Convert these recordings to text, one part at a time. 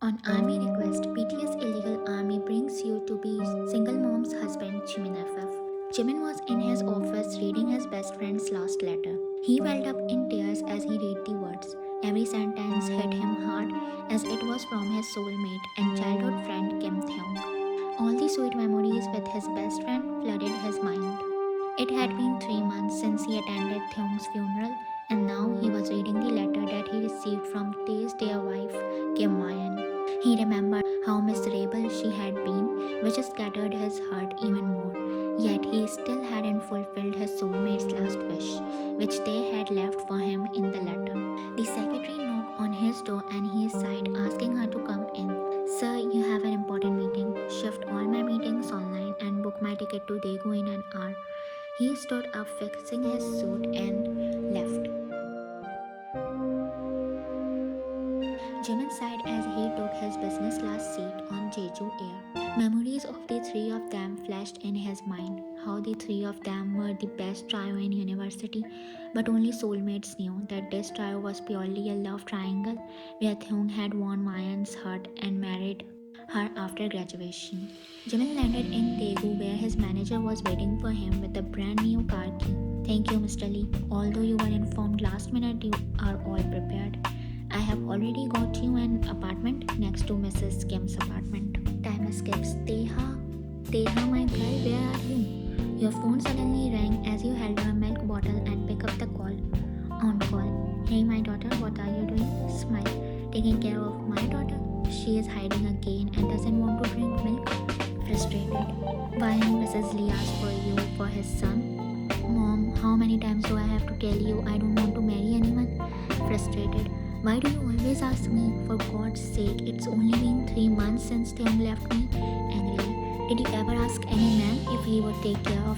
On army request, BTS Illegal Army brings you to be single mom's husband Jimin FF. Jimin was in his office reading his best friend's last letter. He welled up in tears as he read the words. Every sentence hit him hard as it was from his soulmate and childhood friend Kim Taehyung. All the sweet memories with his best friend flooded his mind. It had been 3 months since he attended Taehyung's funeral, and now he was reading the letter that he received from Tae's dear wife, Kim Mayan. He remembered how miserable she had been, which scattered his heart even more. Yet he still hadn't fulfilled his soulmate's last wish, which they had left for him in the letter. The secretary knocked on his door and he sighed, asking her to come in. Sir, you have an important meeting. Shift all my meetings online and book my ticket to Daegu in an hour. He stood up, fixing his suit, and left. Jimin sighed as he took his business class seat on Jeju Air. Memories of the three of them flashed in his mind. How the three of them were the best trio in university, but only soulmates knew that this trio was purely a love triangle where Theung had won Mayan's heart and married her after graduation. Jimin landed in Daegu where his manager was waiting for him with a brand new car key. Thank you, Mr. Lee. Although you were informed last minute, you are all prepared. I have already got you an apartment next to Mrs. Kim's apartment. Time skips. Teha, my girl, where are you? Your phone suddenly rang as you held her milk bottle and picked up the call. On call. Hey, my daughter, what are you doing? Smile. Taking care of my daughter? She is hiding again and doesn't want to drink milk. Frustrated. Why Mrs. Lee asked for you for his son? Mom, how many times do I have to tell you I don't want to marry anyone? Frustrated. Why do you always ask me? For God's sake, it's only been 3 months since Theon left me. Angrily. Did you ever ask any man if he would take care of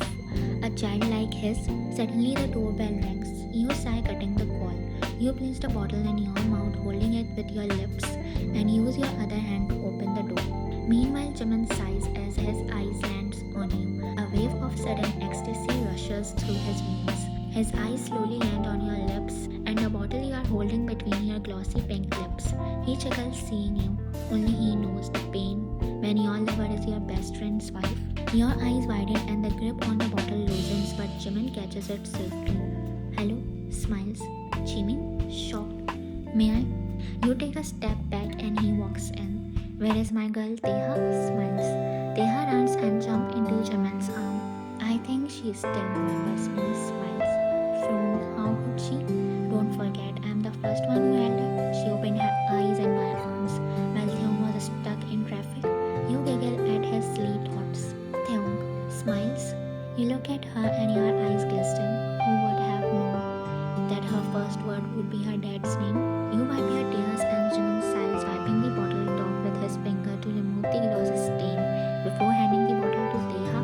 a child like his? Suddenly the doorbell rings. You sigh, cutting the call. You place the bottle in your mouth, holding it with your lips, and use your other hand to open the door. Meanwhile, Jimin sighs as his eyes lands on you. A wave of sudden ecstasy rushes through his veins. His eyes slowly land on your lips and the bottle you are holding between your glossy pink lips. He chuckles seeing you. Only he knows the pain when your lover is your best friend's wife. Your eyes widen and the grip on the bottle loosens, but Jimin catches it safely. Hello, smiles. Jimin, shocked. May I? You take a step back and he walks in. Where is my girl Teha? Smiles. Teha runs and jumps into Jimin's arm. I think she still remembers me. Smiles. From how could she? Don't forget, I'm the first one who held her. She opened her eyes in my arms while Theung was stuck in traffic. You giggle at his silly thoughts. Theung smiles. You look at her and your eyes glisten. Who would have known that her first word would be her dad's name? You wipe your tears and Jimin sighs, wiping the bottle top with his finger to remove the gloss stain before handing the bottle to Teha.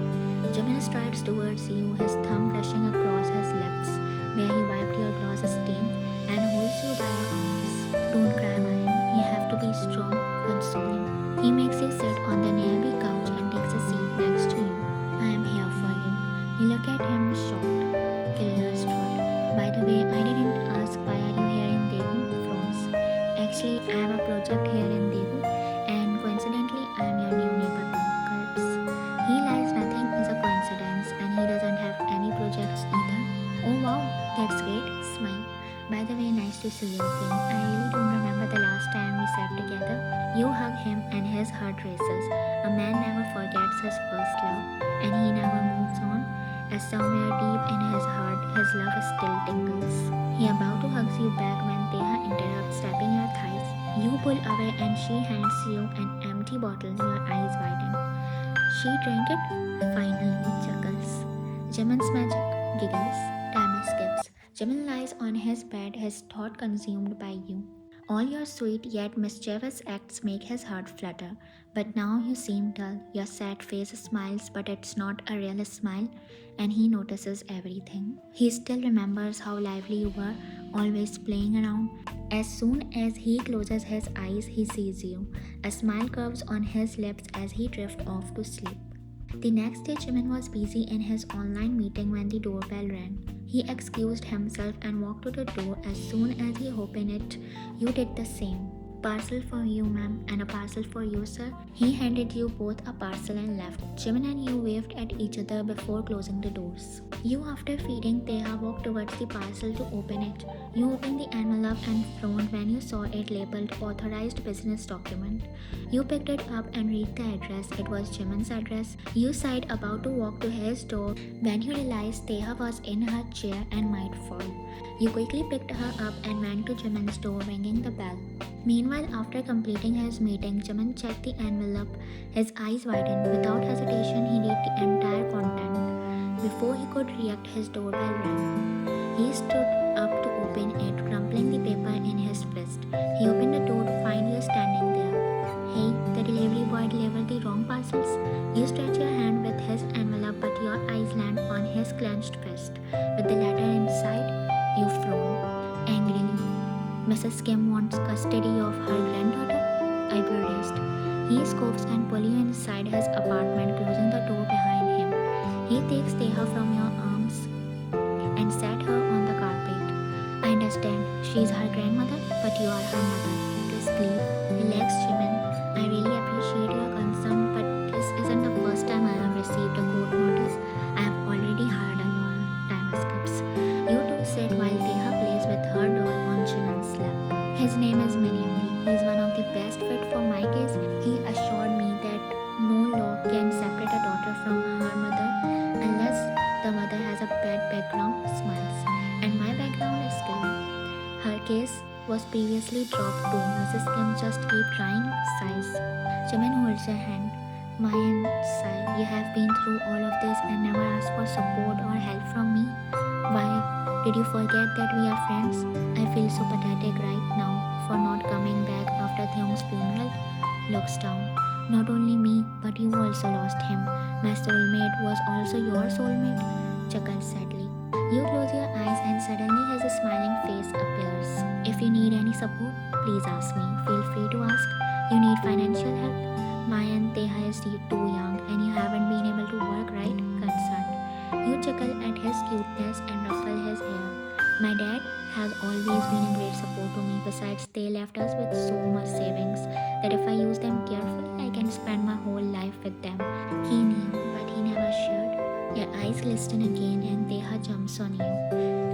Jimin strides towards you, his thumb brushing across his lips, where he wiped your gloss stain and holds you by your arms. Don't cry, Mayan. You have to be strong, consoling. He makes you sit on the nearby couch and takes a seat next to you. I am here for you. You look at him shocked. Killer's throat. By the way, I didn't ask why are you here in Daegu? Frowns. Actually, I have a project here in Daegu, and coincidentally, I am your new neighbor. Gulps. He lies, nothing is a coincidence, and he doesn't have any projects either. Oh wow, that's great. Smile. By the way, nice to see you again. I really don't remember the last time we sat together. You hug him and his heart races. A man never forgets his first love, and he never moves on, as somewhere deep in his heart, his love still tingles. He about to hug you back when Teha interrupts, tapping your thighs. You pull away and she hands you an empty bottle, your eyes widen. She drank it? Finally, chuckles. Jimin's magic. Giggles. Time skips. Jimin lies on his bed, his thought consumed by you. All your sweet yet mischievous acts make his heart flutter. But now you seem dull. Your sad face smiles, but it's not a real smile, and he notices everything. He still remembers how lively you were, always playing around. As soon as he closes his eyes, he sees you. A smile curves on his lips as he drifts off to sleep. The next day, Jimin was busy in his online meeting when the doorbell rang. He excused himself and walked to the door. As soon as he opened it, you did the same. parcel for you, ma'am, and a parcel for you, sir. He handed you both a parcel and left. Jimin and you waved at each other before closing the doors. You, after feeding Teha, walked towards the parcel to open it. You opened the envelope and frowned when you saw it labeled Authorized Business Document. You picked it up and read the address. It was Jimin's address. You sighed, about to walk to his door when you realized Teha was in her chair and might fall. You quickly picked her up and went to Jimin's door, ringing the bell. Meanwhile, after completing his meeting, Jimin checked the envelope. His eyes widened. Without hesitation, he read the entire content. Before he could react, his doorbell rang. He stood up to open it, crumpling the paper in his fist. He opened the door to find you standing there. Hey, the delivery boy delivered the wrong parcels. You stretch your hand with his envelope, but your eyes land on his clenched fist. With the letter inside, you frown angrily. Mrs. Kim wants custody of her granddaughter? Eyebrow raised. He scoffs and pulls you inside his apartment, closing the door behind him. He takes Teha from your arms and set her on the carpet. I understand, she's her grandmother, but you are her mother. Just please, relax, Jimin. I really appreciate your concern, but this isn't the first time I have received a court notice. I have already hired a lawyer. Time skips. You two sit while Teha plays with her doll on Jimin's lap. His name is Miniamri. He is one of the best fit for my case. He assured me that no law can separate a daughter from her mother unless the mother has a bad background, smiles. And my background is clean. Her case was previously dropped too. Mrs. Kim just keep trying, sighs. Jimin holds her hand. Mayan, sigh. You have been through all of this and never asked for support or help from me. Why? Did you forget that we are friends? I feel so pathetic right now for not coming back after Theong's funeral. Looks down. Not only me, but you also lost him. My soulmate was also your soulmate. Chuckles sadly. You close your eyes and suddenly his smiling face appears. If you need any support, please ask me. Feel free to ask. You need financial help? Mayan, Teha is too young and you haven't been able to work, right? Concerned. You chuckle at his cuteness and ruffle his hair. My dad has always been a great support to me. Besides, they left us with so much savings that if I use them carefully, I can spend my whole life with them. He knew, but he never shared. Your eyes glisten again and Teha jumps on you.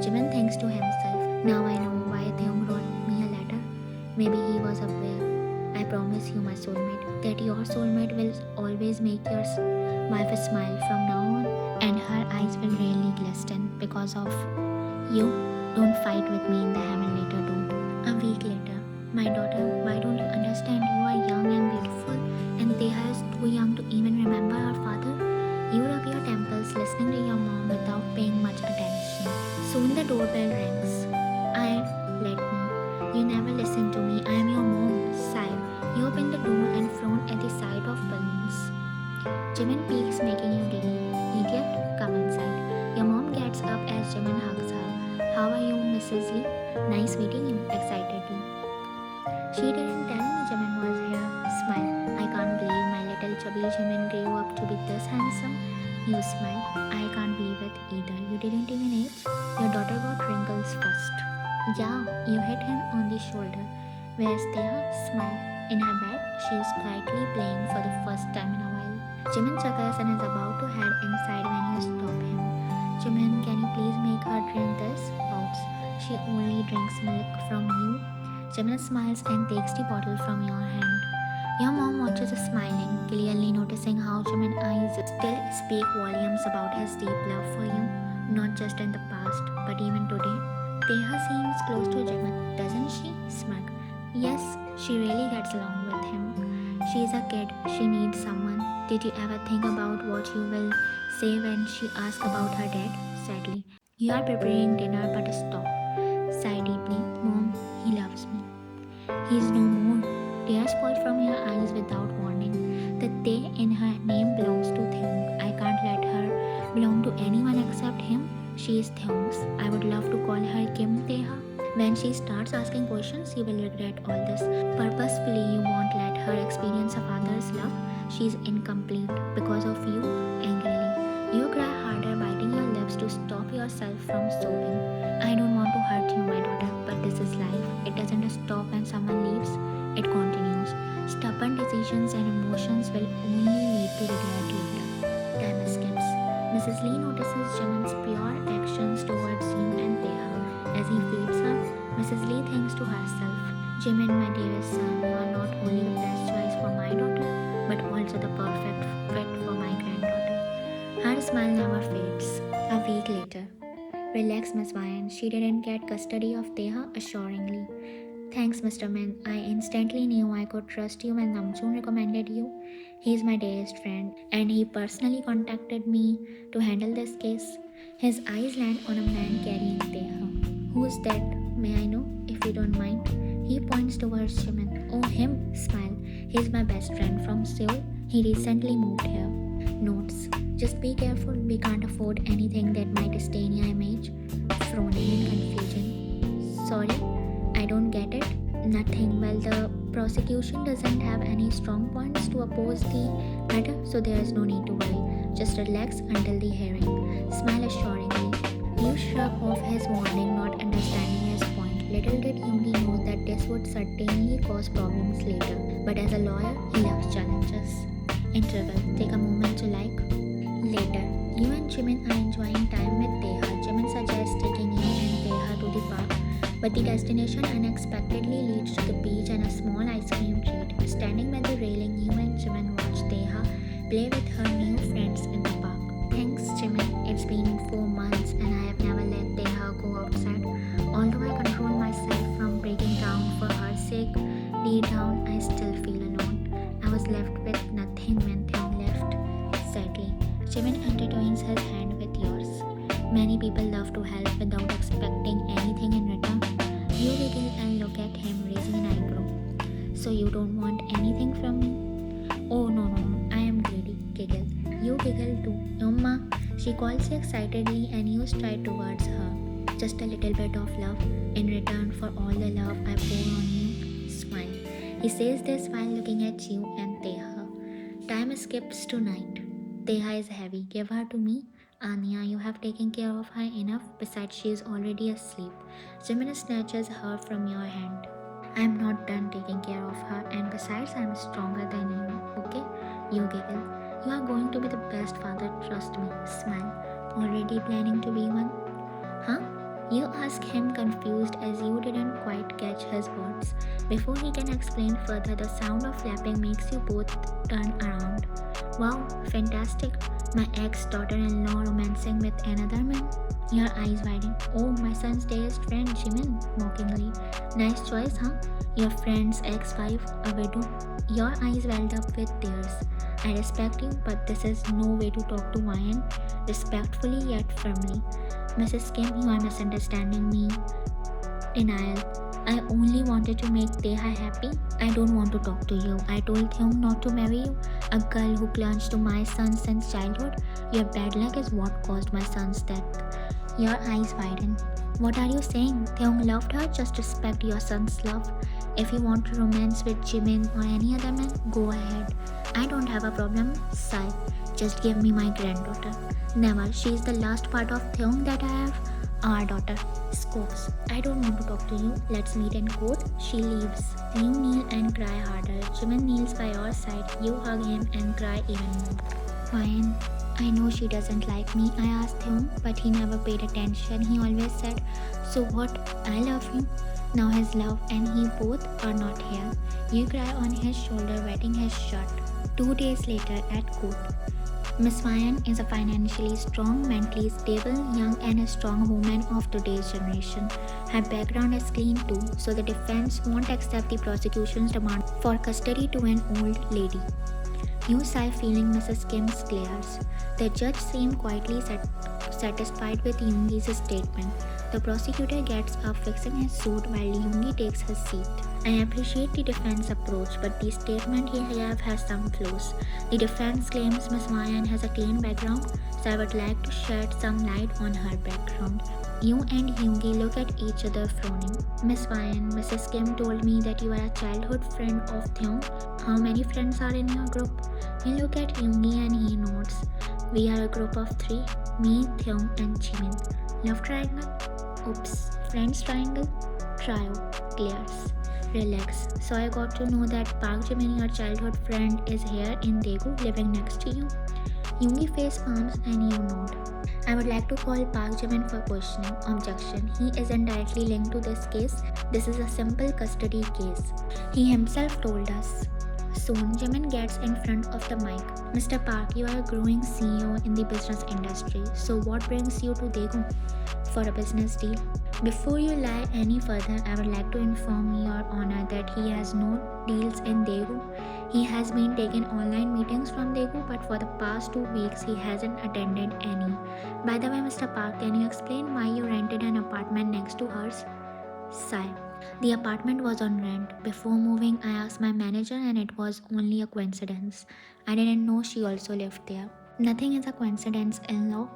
Jimin thinks to himself, now I know why Theong wrote me a letter. Maybe he was aware. I promise you, my soulmate, that your soulmate will always make your wife smile from now on, and her eyes will really glisten because of you. Don't fight with me in the heaven later, don't. A week later, my daughter, why don't you understand? You are young and beautiful, and Teha is too young to even remember her father. You rub your temples, listening to your mom without paying much attention. Soon the doorbell rings. Let me. You never listen to me. I am your mom. Sigh. You open the door and frown at the sight of balloons. Jimin peeks, making you giggle. Idiot, come inside. Your mom gets up as Jimin hugs her. How are you, Mrs. Lee? Nice meeting you, excitedly. She didn't tell me Jimin was here. Smile. I can't believe my little chubby Jimin grew up to be this handsome. You smile. I can't believe it either. You didn't even age. Your daughter got wrinkles first. Yeah, you hit him on the shoulder. Where's Teha? Smile. In her bed, she is quietly playing for the first time in a while. Jimin chuckles and is about to head inside when you stop him. Jimin, can you please make her drink this? Pouts. She only drinks milk from you. Jimin smiles and takes the bottle from your hand. Your mom watches smiling, clearly noticing how Jimin's eyes still speak volumes about his deep love for you, not just in the past, but even today. Teha seems close to Jimin, doesn't she? Smug. Yes, she really gets along with him. She's a kid, she needs someone. Did you ever think about what you will say when she asks about her dad? Sadly. You are preparing dinner, but stop. Sigh deeply. Mom, he loves me. He's no more. Tears fall from your eyes without warning. The Te in her name belongs to Theong. I can't let her belong to anyone except him. She is Theong's. I would love to call her Kim Teha. When she starts asking questions, you will regret all this. Purposefully, you won't let her experience a father's love. She's incomplete because of you, angrily. You cry harder, biting your lips to stop yourself from sobbing. I don't want to hurt you, my daughter, but this is life. It doesn't stop when someone leaves. It Stubborn decisions and emotions will only lead to regret later. Time skips. Mrs. Lee notices Jimin's pure actions towards you and Teha. As he feeds her, Mrs. Lee thinks to herself, Jimin, my dearest son, you are not only the best choice for my daughter, but also the perfect fit for my granddaughter. Her smile never fades. A week later. Relax, Miss Ryan. She didn't get custody of Teha assuringly. Thanks, Mr. Min. I instantly knew I could trust you when Namjoon recommended you. He's my dearest friend, and he personally contacted me to handle this case. His eyes land on a man carrying Teha. Who's that? May I know, if you don't mind? He points towards Jimin. Oh, him? Smile. He's my best friend from Seoul. He recently moved here. Notes. Just be careful, we can't afford anything that might stain your image. Frowning in confusion. Sorry, I don't get it. Nothing. Well, the prosecution doesn't have any strong points to oppose the matter, so there is no need to worry. Just relax until the hearing. Smile assuringly. You shrug off his warning, not understanding his point. Little did Yoongi know that this would certainly cause problems later. But as a lawyer, he loves challenges. Interval. Take a moment to like. Later, you and Jimin are enjoying time with Teha. Jimin suggests taking you and Teha to the park, but the destination unexpectedly leads to the beach and a small ice cream treat. Standing by the railing, you and Jimin watch Teha play with her new friends in the park. Thanks, Jimin. It's been 4 months and I have never let Teha go outside. Although I control myself from breaking down for her sake, deep down I still feel alone. I was left with nothing when Theon left. Sadly, Jimin intertwines his hand with yours. Many people love to help without expecting anything in return. You giggle and look at him, raising an eyebrow. So you don't want anything from me? Oh no, I am greedy. Giggle. You giggle too. Yumma. She calls you excitedly and you stride towards her. Just a little bit of love in return for all the love I pour on you. Smile. He says this while looking at you and Teha. Time skips to night. Teha is heavy. Give her to me. Anya, you have taken care of her enough. Besides, she is already asleep. Jimin snatches her from your hand. I am not done taking care of her, and besides, I am stronger than you. Okay? You giggle. You are going to be the best father. Trust me. Smile. Already planning to be one? Huh? You ask him, confused as you didn't quite catch his words. Before he can explain further, the sound of flapping makes you both turn around. Wow, fantastic. My ex-daughter-in-law romancing with another man? Your eyes widen. Oh, my son's dearest friend, Jimin, mockingly. Nice choice, huh? Your friend's ex-wife, a widow. Your eyes welled up with tears. I respect you, but this is no way to talk to Ryan. Respectfully yet firmly. Mrs. Kim, you are misunderstanding me. Denial. I only wanted to make Teha happy. I don't want to talk to you. I told him not to marry you. A girl who clung to my son since childhood. Your bad luck is what caused my son's death. Your eyes widen. What are you saying? Theong loved her. Just respect your son's love. If you want to romance with Jimin or any other man, go ahead. I don't have a problem. Sigh. Just give me my granddaughter. Never. She is the last part of Theong that I have. Our daughter. Scopes. I don't want to talk to you. Let's meet in court. She leaves. You kneel and cry harder. Jimin kneels by your side. You hug him and cry even more. Ryan, I know she doesn't like me. I asked him, but he never paid attention. He always said, so what? I love you. Now his love and he both are not here. You cry on his shoulder, wetting his shirt. 2 days later at court. Miss Ryan is a financially strong, mentally stable, young and a strong woman of today's generation. Her background is clean too, so the defense won't accept the prosecution's demand for custody to an old lady. You sigh, feeling Mrs. Kim's glares. The judge seemed quietly satisfied with Yoongi's statement. The prosecutor gets up, fixing his suit while Yoongi takes his seat. I appreciate the defense approach, but the statement he gave has some flaws. The defense claims Miss Ryan has a clean background, so I would like to shed some light on her background. You and Yoongi look at each other frowning. Miss Ryan, Mrs. Kim told me that you are a childhood friend of Theong. How many friends are in your group? You look at Yoongi and he nods. We are a group of 3, me, Theong and Jimin. Love triangle? Oops. Friends triangle? Trio. Glares. Relax. So I got to know that Park Jimin, your childhood friend, is here in Daegu living next to you. Yoongi face palms and you nod. I would like to call Park Jimin for questioning. Objection. He isn't directly linked to this case. This is a simple custody case. He himself told us. Soon, Jimin gets in front of the mic. Mr. Park, you are a growing CEO in the business industry. So what brings you to Daegu? For a business deal. Before you lie any further, I would like to inform Your Honor that he has no deals in Daegu. He has been taking online meetings from Daegu, but for the past 2 weeks he hasn't attended any. By the way, Mr. Park, can you explain why you rented an apartment next to hers? Sigh. The apartment was on rent. Before moving, I asked my manager, and it was only a coincidence. I didn't know she also lived there. Nothing is a coincidence in law.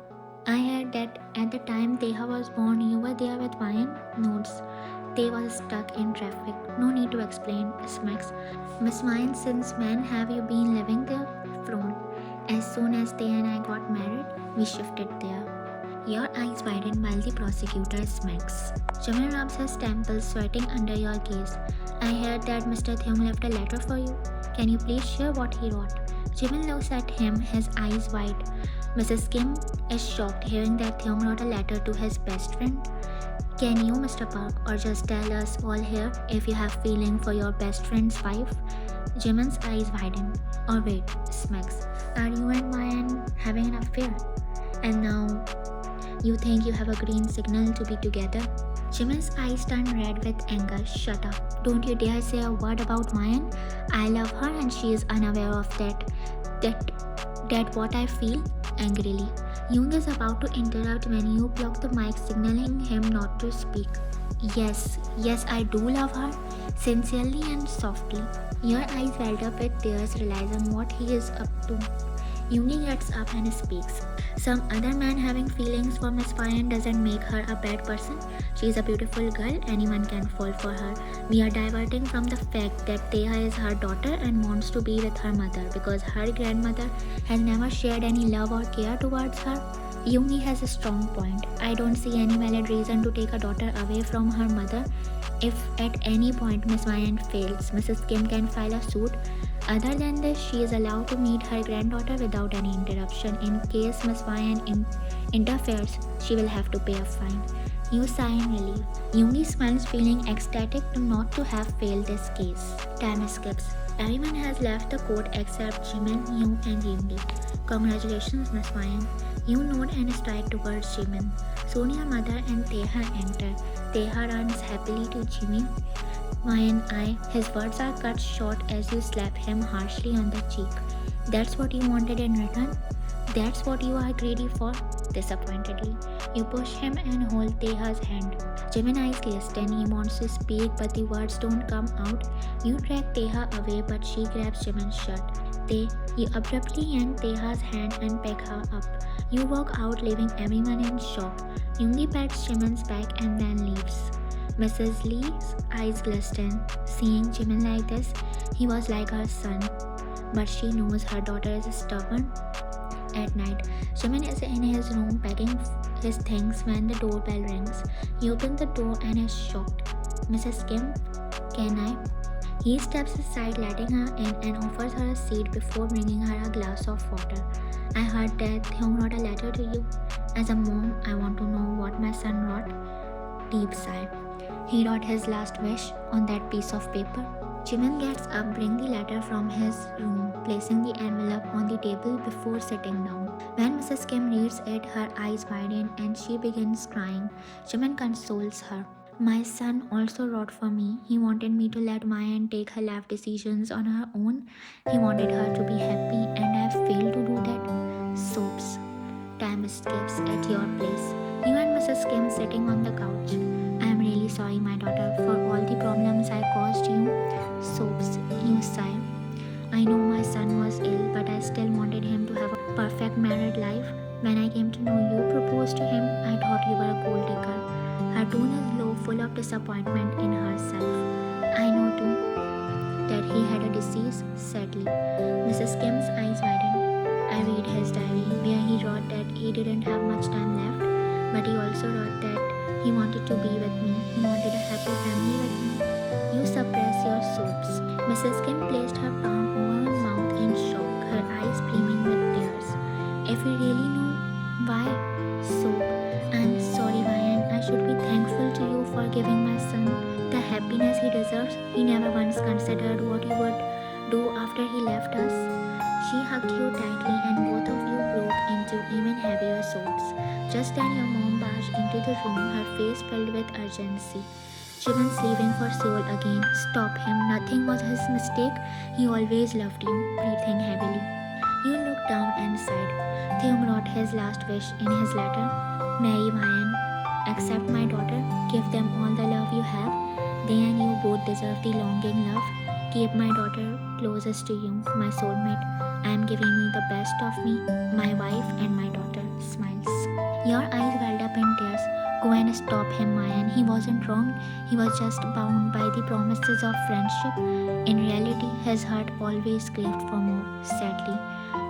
I heard that at the time Teha was born, you were there with Ryan. Notes. They was stuck in traffic. No need to explain. Smacks. Miss Ryan, since when have you been living there? Frown. As soon as they and I got married, we shifted there. Your eyes widen while the prosecutor smacks. Jimin rubs his temples, sweating under your gaze. I heard that Mr. Theung left a letter for you. Can you please share what he wrote? Jimin looks at him, his eyes wide. Mrs. Kim is shocked hearing that Theung wrote a letter to his best friend. Can you, Mr. Park, or just tell us all here if you have feeling for your best friend's wife? Jimin's eyes widen. Or wait, smacks. Are you and Ryan having an affair? And now you think you have a green signal to be together? Jimin's eyes turn red with anger. Shut up. Don't you dare say a word about Ryan. I love her and she is unaware of that what I feel? Angrily. Young is about to interrupt when you block the mic, signaling him not to speak. Yes, I do love her. Sincerely and softly. Your eyes welled up with tears, realizing what he is up to. Yoongi gets up and speaks. Some other man having feelings for Miss Ryan doesn't make her a bad person. She is a beautiful girl, anyone can fall for her. We are diverting from the fact that Teha is her daughter and wants to be with her mother because her grandmother has never shared any love or care towards her. Yoongi has a strong point. I don't see any valid reason to take a daughter away from her mother. If at any point Miss Ryan fails, Mrs. Kim can file a suit. Other than this, she is allowed to meet her granddaughter without any interruption. In case Miss Ryan interferes, she will have to pay a fine. You sigh in relief. Yoongi smiles, feeling ecstatic not to have failed this case. Time skips. Everyone has left the court except Jimin, you and Yoongi. Congratulations, Miss Ryan. You nod and stride towards Jimin. Soon your mother and Teha enter. Teha runs happily to Jimin. Ryan eye, his words are cut short as you slap him harshly on the cheek. That's what you wanted in return? That's what you are greedy for? Disappointedly, you push him and hold Teha's hand. Jimin eyes glisten. He wants to speak, but the words don't come out. You drag Teha away, but she grabs Jimin's shirt. You abruptly yank Teha's hand and pick her up. You walk out, leaving everyone in shock. Yoongi pats Jimin's back and then leaves. Mrs. Lee's eyes glisten. Seeing Jimin like this, he was like her son. But she knows her daughter is stubborn. At night, Jimin is in his room packing his things when the doorbell rings. He opens the door and is shocked. Mrs. Kim, can I? He steps aside, letting her in, and offers her a seat before bringing her a glass of water. I heard that Hyung wrote a letter to you. As a mom, I want to know what my son wrote. Deep sigh. He wrote his last wish on that piece of paper. Jimin gets up, bringing the letter from his room, placing the envelope on the table before sitting down. When Mrs. Kim reads it, her eyes widen and she begins crying. Jimin consoles her. My son also wrote for me. He wanted me to let Mayan take her life decisions on her own. He wanted her to be happy, and I failed to do that. Soaps. Time escapes at your place. You and Mrs. Kim sitting on the couch. I am really sorry, my daughter, for all the problems I caused you. Soaps. You sigh. I know my son was ill, but I still wanted him to have a perfect married life. When I came to know you proposed to him, I thought you were a gold digger. Her tone is low, full of disappointment in herself. I know too that he had a disease, sadly. Mrs. Kim's eyes widen. I read his diary where he wrote that he didn't have much time left, but he also wrote that He wanted to be with me. He wanted a happy family with me. You suppress your soaps. Mrs. Kim placed her palm over her mouth in shock, her eyes gleaming with tears. If you really knew why soap, I'm sorry, Ryan. I should be thankful to you for giving my son the happiness he deserves. He never once considered what you would do after he left us. She hugged you tightly and both of you broke into even heavier sobs. Just then your mom barged into the room, her face filled with urgency. Jimin's leaving for Seoul again. Stop him. Nothing was his mistake. He always loved you. Breathing heavily. You looked down and sighed. Theung wrote his last wish in his letter. Marry Mayan. Accept my daughter. Give them all the love you have. They and you both deserve the longing love. Keep my daughter closest to you, my soulmate. I am giving you the best of me, my wife and my daughter. Smiles. Your eyes welled up in tears. Go and stop him, Mayan. He wasn't wrong. He was just bound by the promises of friendship. In reality, his heart always craved for more, sadly.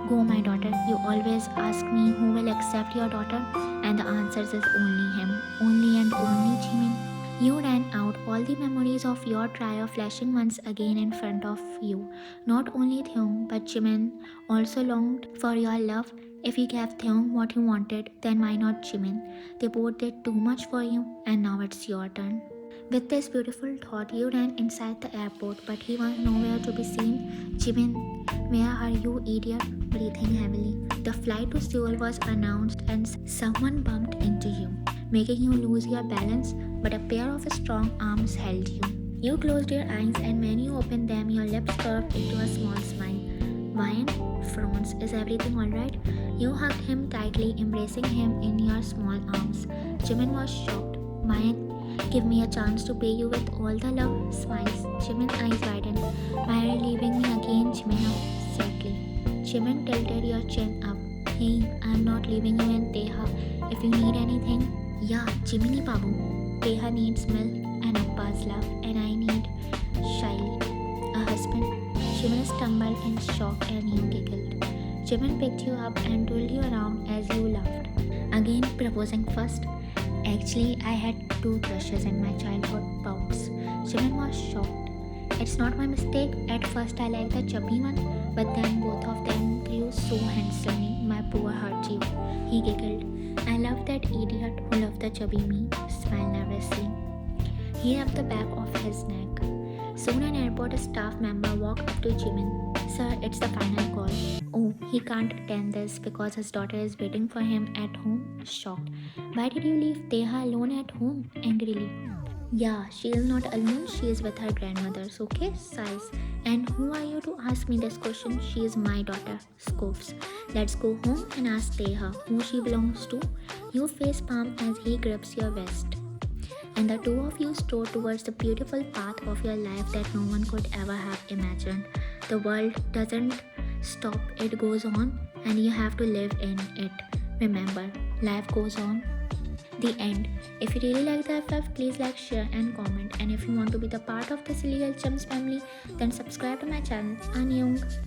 Go, my daughter. You always ask me who will accept your daughter, and the answer is only him. Only and only Jimin. You ran out, all the memories of your trio flashing once again in front of you. Not only Theung, but Jimin also longed for your love. If you gave Theung what he wanted, then why not Jimin? They both did too much for you, and now it's your turn. With this beautiful thought, you ran inside the airport, but he was nowhere to be seen. Jimin, where are you, idiot? Breathing heavily. The flight to Seoul was announced, and someone bumped into you, making you lose your balance, but a pair of strong arms held you. You closed your eyes, and when you opened them, your lips curved into a small smile. Ryan frowns. Is everything alright? You hugged him tightly, embracing him in your small arms. Jimin was shocked. Ryan, give me a chance to pay you with all the love. Smiles. Jimin's eyes widened. Why are you leaving me again, Jimin? Sadly. Jimin tilted your chin up. Hey, I'm not leaving you in Teha. If you need anything, yeah, Jiminy Babu. Teha needs milk and Appa's love, and I need shyly a husband. Jimin stumbled in shock and you giggled. Jimin picked you up and twirled you around as you laughed. Again proposing first. Actually, I had 2 crushes in my childhood bouts. Jimin was shocked. It's not my mistake. At first I liked the chubby one, but then both of them grew so handsomely, my poor Harjeev. He giggled. I love that idiot who loved the chubby me. Smiled nervously. He rubbed the back of his neck. Soon an airport staff member walked up to Jimin. Sir, it's the final call. Oh, he can't attend this because his daughter is waiting for him at home. Shocked. Why did you leave Teha alone at home? Angrily. Yeah, she is not alone. She is with her grandmothers. Okay? Sighs. And who are you to ask me this question? She is my daughter. Scopes. Let's go home and ask Teha who she belongs to. You face palm as he grips your vest. And the two of you strode towards the beautiful path of your life that no one could ever have imagined. The world doesn't stop, it goes on, and you have to live in it. Remember, life goes on. The end. If you really like the FF, please like, share and comment. And if you want to be the part of this illegal chims family, then subscribe to my channel. Annyeong.